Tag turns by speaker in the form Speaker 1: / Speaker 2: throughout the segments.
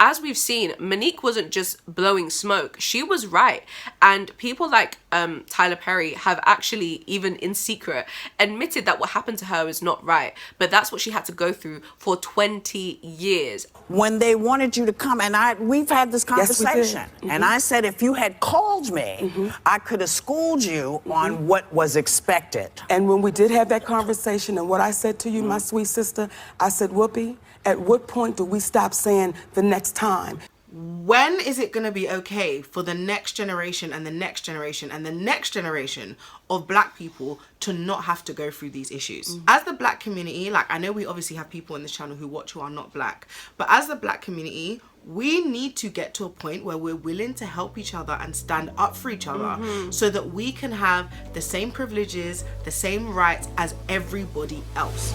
Speaker 1: as we've seen, Monique wasn't just blowing smoke. She was right. And people like Tyler Perry have actually, even in secret, admitted that what happened to her is not right. But that's what she had to go through for 20 years.
Speaker 2: When they wanted you to come, and we've had this conversation, and I said if you had called me, I could have schooled you on what was expected.
Speaker 3: And when we did have that conversation, and what I said to you, my sweet sister, I said, Whoopi, at what point do we stop saying the next time?
Speaker 4: When is it going to be okay for the next generation and the next generation and the next generation of black people to not have to go through these issues? As the black community, like, I know we obviously have people in this channel who watch who are not black, but as the black community, we need to get to a point where we're willing to help each other and stand up for each other so that we can have the same privileges, the same rights as everybody else.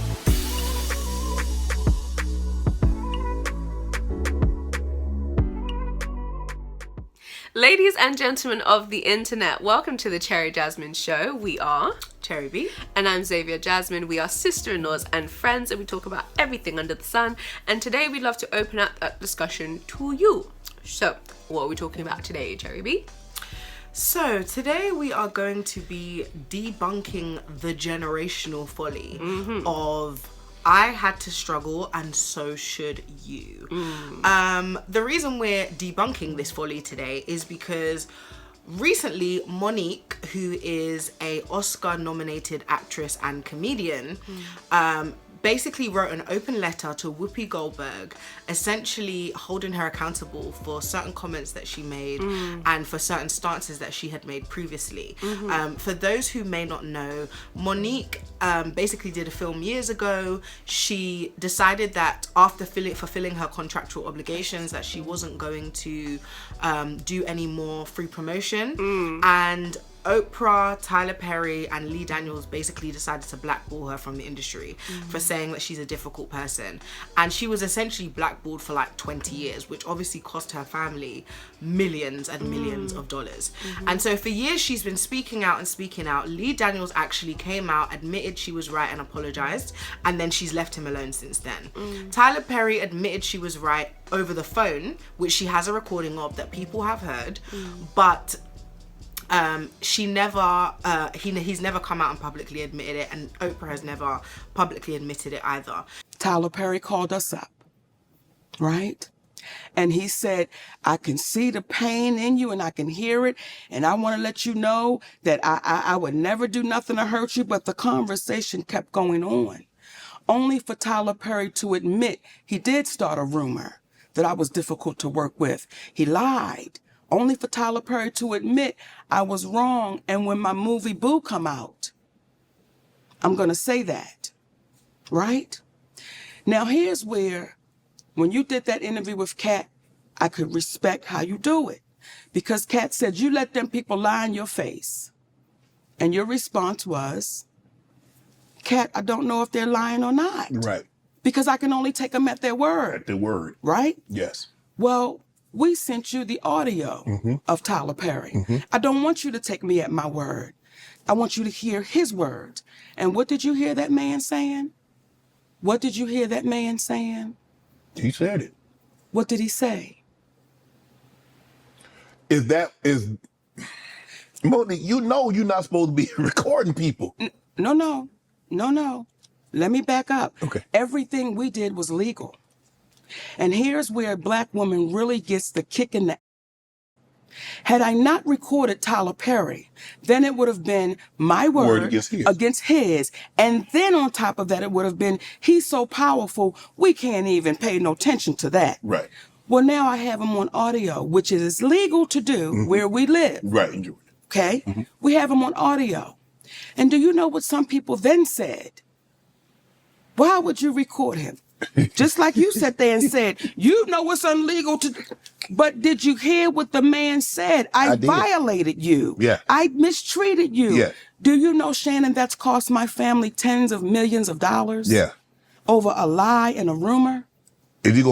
Speaker 1: Ladies and gentlemen of the internet, welcome to the Cherry Jazmine Show. We are
Speaker 4: Cherry B.
Speaker 1: And I'm Xavia Jazmine. We are sister-in-laws and friends, and we talk about everything under the sun. And today we'd love to open up that discussion to you. So, what are we talking about today, Cherry B?
Speaker 4: So today we are going to be debunking the generational folly of I had to struggle and so should you. The reason we're debunking this folly today is because recently Monique, who is a Oscar-nominated actress and comedian, basically wrote an open letter to Whoopi Goldberg, essentially holding her accountable for certain comments that she made and for certain stances that she had made previously. For those who may not know, Monique basically did a film years ago. She decided that after fulfilling her contractual obligations that she wasn't going to do any more free promotion, and Oprah, Tyler Perry, and Lee Daniels basically decided to blackball her from the industry for saying that she's a difficult person. And she was essentially blackballed for like 20 years, which obviously cost her family millions and millions of dollars. And so for years she's been speaking out and speaking out. Lee Daniels actually came out, admitted she was right and apologized, and then she's left him alone since then. Tyler Perry admitted she was right over the phone, which she has a recording of that people have heard, but he's never come out and publicly admitted it, and Oprah has never publicly admitted it either.
Speaker 3: Tyler Perry called us up, right? And he said, I can see the pain in you and I can hear it, and I want to let you know that I would never do nothing to hurt you, but the conversation kept going on. Only for Tyler Perry to admit he did start a rumor that I was difficult to work with. He lied. Only for Tyler Perry to admit I was wrong, and when my movie Boo come out, I'm going to say that, right? Now here's where, when you did that interview with Kat, I could respect how you do it. Because Kat said, you let them people lie in your face. And your response was, Kat, I don't know if they're lying or not.
Speaker 5: Right.
Speaker 3: Because I can only take them at their word.
Speaker 5: At their word.
Speaker 3: Right?
Speaker 5: Yes.
Speaker 3: Well, we sent you the audio of Tyler Perry. I don't want you to take me at my word. I want you to hear his words. And what did you hear that man saying? What did you hear that man saying?
Speaker 5: He said it.
Speaker 3: What did he say?
Speaker 5: Monique, you know you're not supposed to be recording people.
Speaker 3: No. Let me back up.
Speaker 5: Okay.
Speaker 3: Everything we did was legal. And here's where a black woman really gets the kick in the... Had I not recorded Tyler Perry, then it would have been my word against his. And then on top of that, it would have been, he's so powerful, we can't even pay no attention to that.
Speaker 5: Right.
Speaker 3: Well, now I have him on audio, which is legal to do where we live.
Speaker 5: Right.
Speaker 3: Okay? We have him on audio. And do you know what some people then said? Why would you record him? Just like you sat there and said, you know it's illegal to... But did you hear what the man said? I violated you.
Speaker 5: Yeah.
Speaker 3: I mistreated you.
Speaker 5: Yeah.
Speaker 3: Do you know, Shannon, that's cost my family tens of millions of dollars?
Speaker 5: Yeah.
Speaker 3: Over a lie and a rumor?
Speaker 5: Is he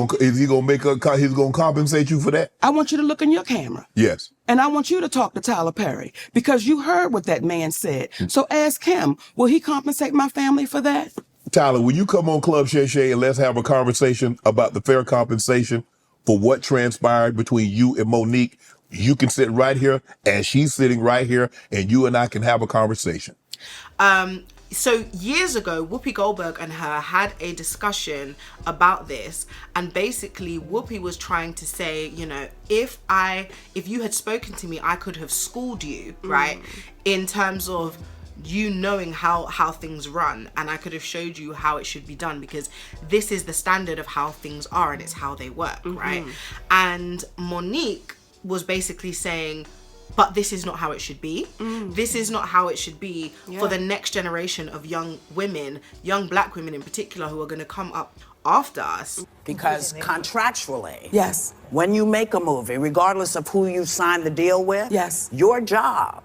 Speaker 5: gonna compensate you for that?
Speaker 3: I want you to look in your camera.
Speaker 5: Yes.
Speaker 3: And I want you to talk to Tyler Perry because you heard what that man said. So ask him, will he compensate my family for that?
Speaker 5: Tyler, will you come on Club Shay Shay and let's have a conversation about the fair compensation for what transpired between you and Monique, you can sit right here and she's sitting right here and you and I can have a conversation.
Speaker 4: So years ago, Whoopi Goldberg and her had a discussion about this, and basically Whoopi was trying to say, you know, if you had spoken to me, I could have schooled you, right? In terms of you knowing how things run, and I could have showed you how it should be done, because this is the standard of how things are and it's how they work, right? And Monique was basically saying, but this is not how it should be. This is not how it should be for the next generation of young women, young black women in particular, who are going to come up after us.
Speaker 2: Because contractually,
Speaker 3: Yes.
Speaker 2: when you make a movie, regardless of who you sign the deal with,
Speaker 3: Yes.
Speaker 2: your job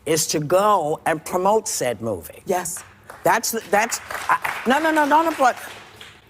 Speaker 2: is to go and promote said movie.
Speaker 3: Yes.
Speaker 2: No. But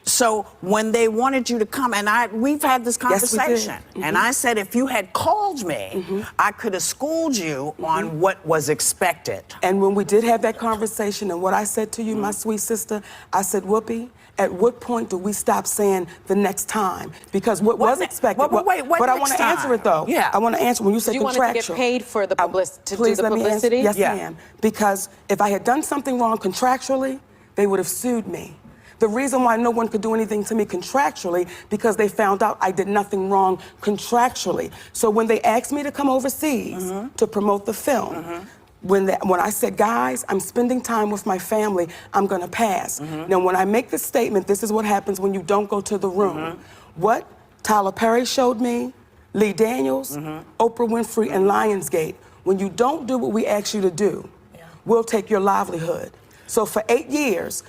Speaker 2: so when they wanted you to come, and we've had this
Speaker 3: Yes, we did.
Speaker 2: conversation, and I said if you had called me, I could have schooled you on what was expected.
Speaker 3: And when we did have that conversation, and what I said to you, my sweet sister, I said, Whoopi, at what point do we stop saying the next time? Because what was expected.
Speaker 2: Wait,
Speaker 3: but I
Speaker 2: next
Speaker 3: want to answer it though.
Speaker 2: Yeah.
Speaker 3: I want to answer when you say
Speaker 6: You wanted
Speaker 3: contractual.
Speaker 6: to get paid for the to do
Speaker 3: Please
Speaker 6: the
Speaker 3: let me answer.
Speaker 6: publicity?
Speaker 3: Yes,
Speaker 2: Yeah.
Speaker 3: ma'am. Because if I had done something wrong contractually, they would have sued me. The reason why no one could do anything to me contractually, because they found out I did nothing wrong contractually. So when they asked me to come overseas to promote the film, when I said, guys, I'm spending time with my family, I'm gonna pass. Now, when I make this statement, this is what happens when you don't go to the room. What Tyler Perry showed me, Lee Daniels, Oprah Winfrey, and Lionsgate, when you don't do what we ask you to do, we'll take your livelihood. So for 8 years,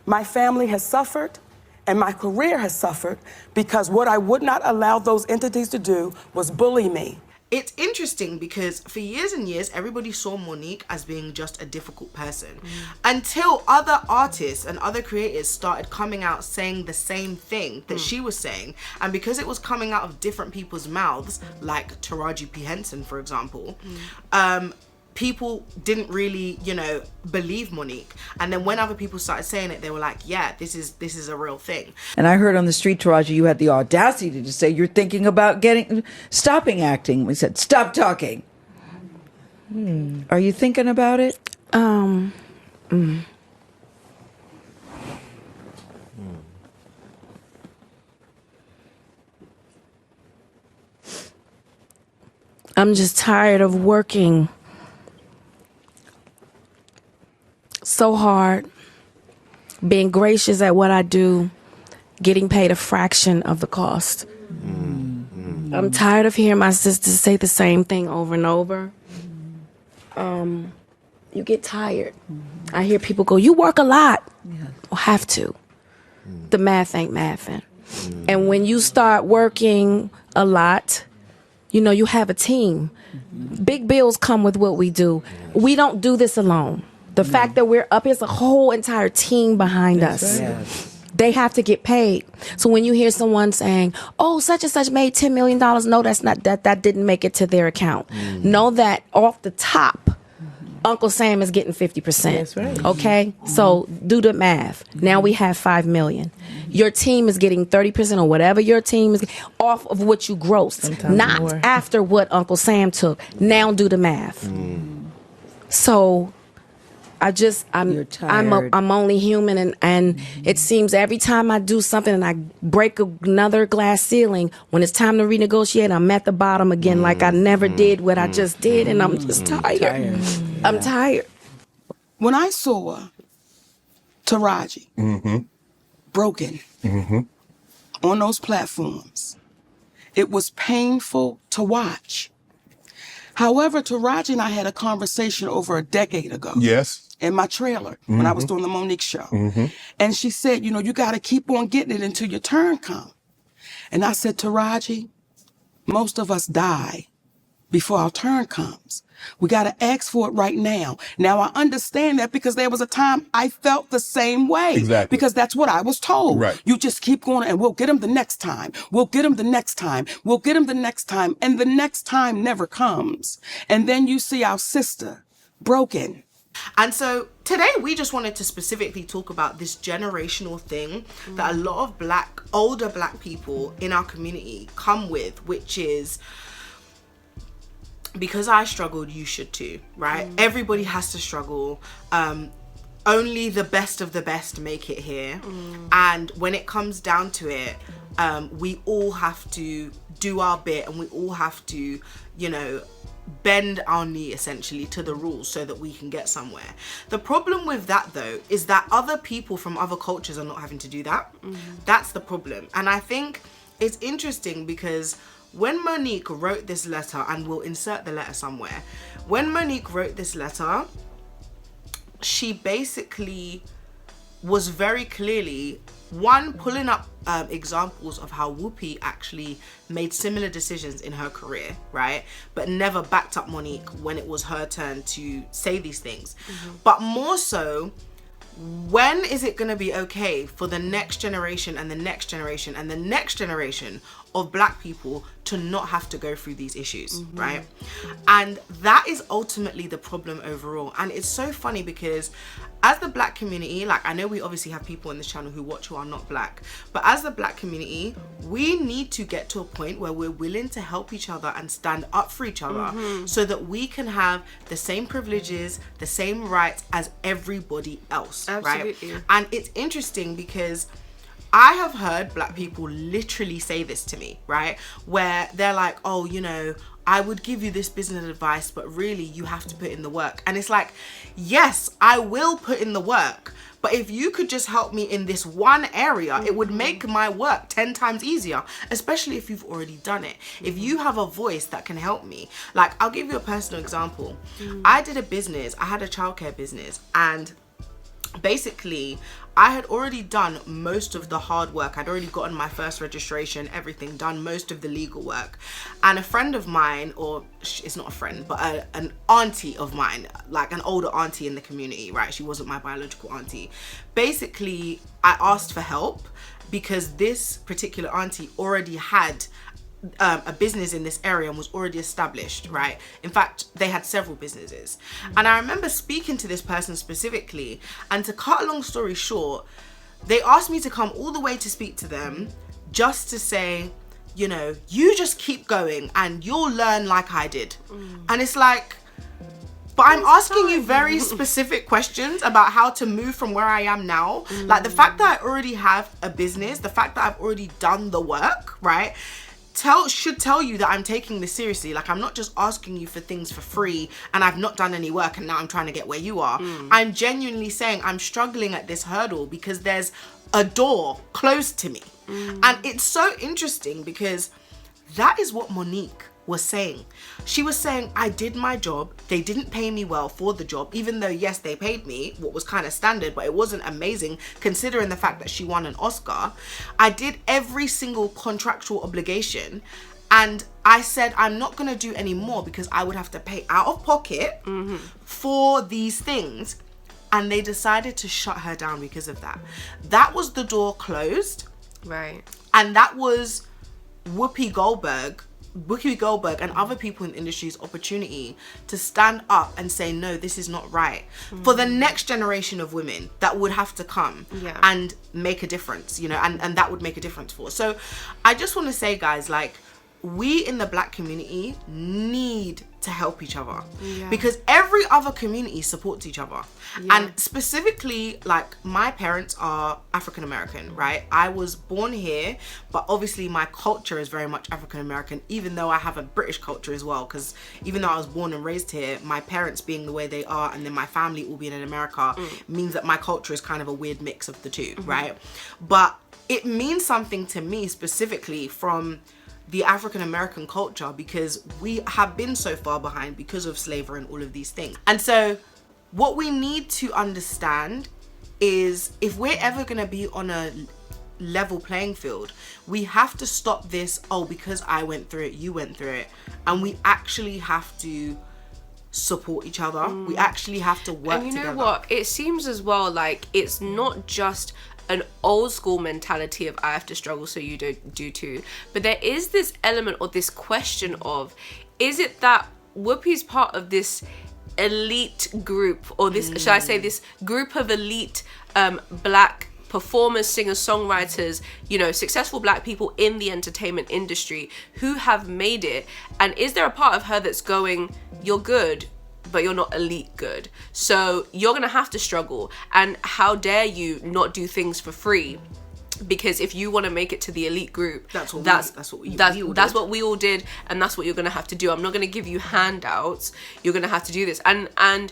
Speaker 3: my family has suffered and my career has suffered because what I would not allow those entities to do was bully me.
Speaker 4: It's interesting because for years and years, everybody saw Monique as being just a difficult person until other artists and other creators started coming out saying the same thing that she was saying. And because it was coming out of different people's mouths, like Taraji P. Henson, for example, people didn't really, believe Monique. And then when other people started saying it, they were like, yeah, this is a real thing.
Speaker 7: And I heard on the street, Taraji, you had the audacity to say you're thinking about stopping acting. We said, stop talking. Are you thinking about it?
Speaker 8: I'm just tired of working so hard, being gracious at what I do, getting paid a fraction of the cost. I'm tired of hearing my sisters say the same thing over and over. You get tired. I hear people go, you work a lot. Well, have to. The math ain't mathing. And when you start working a lot, you have a team. Big bills come with what we do. We don't do this alone. The fact that we're up, there's a whole entire team behind us.
Speaker 7: Yes.
Speaker 8: They have to get paid. So when you hear someone saying, oh, such and such made $10 million, no, that's not, that didn't make it to their account. Know that off the top, Uncle Sam is getting 50%.
Speaker 7: That's right.
Speaker 8: Okay? So do the math. Now we have $5 million. Your team is getting 30% or whatever your team is off of what you grossed.
Speaker 7: Sometimes
Speaker 8: not
Speaker 7: more.
Speaker 8: after what Uncle Sam took. Now do the math. So
Speaker 7: You're tired.
Speaker 8: I'm only human, and it seems every time I do something and I break another glass ceiling, when it's time to renegotiate, I'm at the bottom again, like I never did what I just did, and I'm just tired. I'm tired.
Speaker 3: When I saw Taraji broken on those platforms, it was painful to watch. However, Taraji and I had a conversation over a decade ago.
Speaker 5: Yes.
Speaker 3: In my trailer when I was doing the Monique show. And she said, you got to keep on getting it until your turn comes. And I said, Taraji, most of us die before our turn comes. We got to ask for it right now. Now, I understand that because there was a time I felt the same way.
Speaker 5: Exactly.
Speaker 3: Because that's what I was told.
Speaker 5: Right.
Speaker 3: You just keep going and we'll get him the next time. We'll get him the next time. We'll get him the next time. And the next time never comes. And then you see our sister broken.
Speaker 4: And so today we just wanted to specifically talk about this generational thing that a lot of older black people in our community come with, which is, because I struggled, you should too, right? Everybody has to struggle. Only the best of the best make it here. And when it comes down to it, we all have to do our bit, and we all have to, you know, bend our knee essentially to the rules so that we can get somewhere. The problem with that though is that other people from other cultures are not having to do that. That's the problem. And I think it's interesting because when Monique wrote this letter, and we'll insert the letter somewhere, when Monique wrote this letter, she basically was very clearly, one, pulling up examples of how Whoopi actually made similar decisions in her career, right? But never backed up Monique when it was her turn to say these things. But more so, when is it going to be okay for the next generation and the next generation and the next generation of black people to not have to go through these issues, right? And that is ultimately the problem overall. And it's so funny because as the black community, like, I know we obviously have people in this channel who watch who are not black, but as the black community, we need to get to a point where we're willing to help each other and stand up for each other so that we can have the same privileges, the same rights as everybody else.
Speaker 1: Absolutely.
Speaker 4: Right? And it's interesting because I have heard black people literally say this to me, right? Where they're like, oh, you know, I would give you this business advice, but really you have to put in the work. And it's like, yes, I will put in the work. But if you could just help me in this one area, it would make my work 10 times easier, especially if you've already done it. If you have a voice that can help me. Like, I'll give you a personal example. I did a business, I had a childcare business, and basically I had already done most of the hard work. I'd already gotten my first registration, everything done, most of the legal work. And a friend of mine, or it's not a friend, but an auntie of mine, like an older auntie in the community, right? She wasn't my biological auntie. Basically, I asked for help because this particular auntie already had a business in this area and was already established, right? In fact, they had several businesses. And I remember speaking to this person specifically, and to cut a long story short, they asked me to come all the way to speak to them just to say, you know, you just keep going and you'll learn like I did. And it's like, but I'm asking you very specific questions about how to move from where I am now. Like, the fact that I already have a business, the fact that I've already done the work, right, should tell you that I'm taking this seriously. Like, I'm not just asking you for things for free and I've not done any work and now I'm trying to get where you are. I'm genuinely saying I'm struggling at this hurdle because there's a door closed to me. And it's so interesting because that is what Monique was saying. She was saying, I did my job. They didn't pay me well for the job, even though, yes, they paid me what was kind of standard, but it wasn't amazing considering the fact that she won an Oscar. I did every single contractual obligation. And I said, I'm not going to do any more because I would have to pay out of pocket for these things. And they decided to shut her down because of that. That was the door closed.
Speaker 1: Right.
Speaker 4: And that was Whoopi Goldberg and other people in the industry's opportunity to stand up and say, no, this is not right. For the next generation of women that would have to come and make a difference, you know, and that would make a difference for. So I just want to say, guys, like, we in the black community need to help each other because every other community supports each other. And specifically, like, my parents are African American, right? I was born here, but obviously my culture is very much African American, even though I have a British culture as well, because even though I was born and raised here, my parents being the way they are and then my family all being in America means that my culture is kind of a weird mix of the two, right? But it means something to me specifically from the African American culture because we have been so far behind because of slavery and all of these things. And so what we need to understand is, if we're ever going to be on a level playing field, we have to stop this, oh, because I went through it, you went through it. And we actually have to support each other. We actually have to work together.
Speaker 1: And you know what? It seems as well like it's not just an old school mentality of I have to struggle so you don't do too, but there is this element or this question of, is it that Whoopi's part of this elite group, or this should I say this group of elite black performers, singers, songwriters, you know, successful black people in the entertainment industry who have made it? And is there a part of her that's going, you're good, but you're not elite good, so you're gonna have to struggle, and how dare you not do things for free? Because if you want to make it to the elite group, that's what we all did, and that's what you're gonna have to do. I'm not gonna give you handouts. You're gonna have to do this. And I'm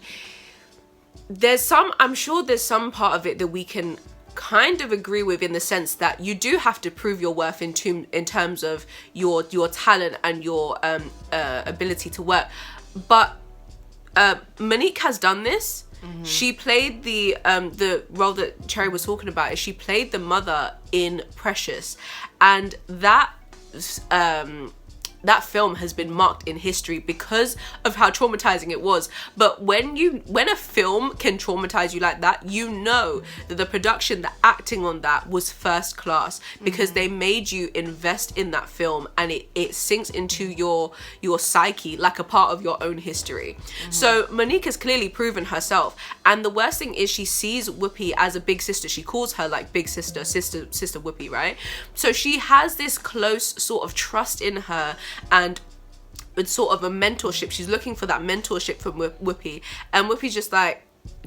Speaker 1: sure there's some part of it that we can kind of agree with, in the sense that you do have to prove your worth in terms of your talent and your ability to work. But Monique has done this. She played the role that Cherry was talking about. Is she played the mother in Precious, and that film has been marked in history because of how traumatizing it was. But when a film can traumatize you like that, you know that the production, the acting on that was first class, because they made you invest in that film, and it sinks into your psyche like a part of your own history. So Monique has clearly proven herself, and the worst thing is she sees Whoopi as a big sister. She calls her like big sister Whoopi, right? So she has this close sort of trust in her, and it's sort of a mentorship. She's looking for that mentorship from Whoopi, and Whoopi's just like,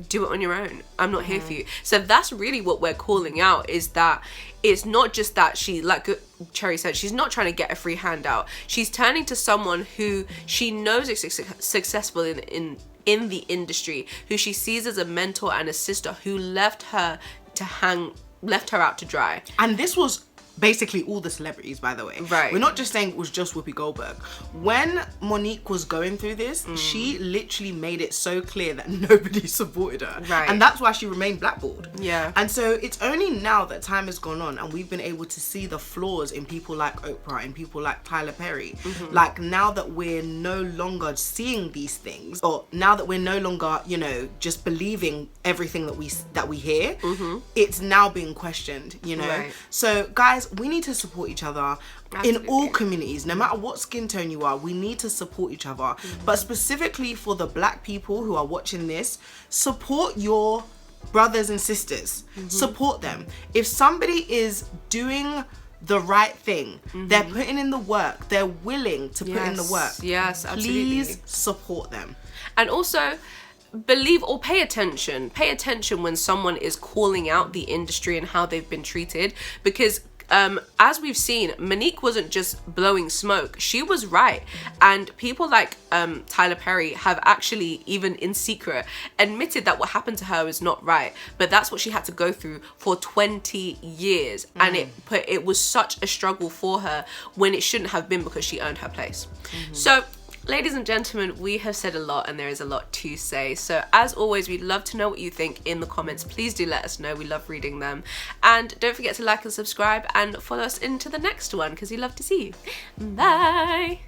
Speaker 1: do it on your own. I'm not here for you. So that's really what we're calling out, is that it's not just that she, like Cherry said, she's not trying to get a free handout. She's turning to someone who she knows is successful in the industry, who she sees as a mentor and a sister, who left her out to dry.
Speaker 4: And this was basically all the celebrities, by the way.
Speaker 1: Right.
Speaker 4: We're not just saying it was just Whoopi Goldberg. When Monique was going through this, she literally made it so clear that nobody supported her.
Speaker 1: Right.
Speaker 4: And that's why she remained blackballed.
Speaker 1: Yeah.
Speaker 4: And so it's only now that time has gone on and we've been able to see the flaws in people like Oprah and people like Tyler Perry. Like, now that we're no longer seeing these things, or now that we're no longer, you know, just believing everything that we hear, it's now being questioned, you know.
Speaker 1: Right.
Speaker 4: So guys, we need to support each other.
Speaker 1: Absolutely.
Speaker 4: In all communities, no matter what skin tone you are, we need to support each other. But specifically for the black people who are watching this, support your brothers and sisters. Support them. If somebody is doing the right thing, they're putting in the work, they're willing to put in the work,
Speaker 1: yes, absolutely,
Speaker 4: please support them.
Speaker 1: And also, believe or pay attention when someone is calling out the industry and how they've been treated, because as we've seen, Monique wasn't just blowing smoke. She was right. And people like Tyler Perry have actually, even in secret, admitted that what happened to her is not right. But that's what she had to go through for 20 years. And it was such a struggle for her, when it shouldn't have been, because she earned her place. So, ladies and gentlemen, we have said a lot, and there is a lot to say. So as always, we'd love to know what you think in the comments. Please do let us know. We love reading them. And don't forget to like and subscribe and follow us into the next one, because we love to see you. Bye.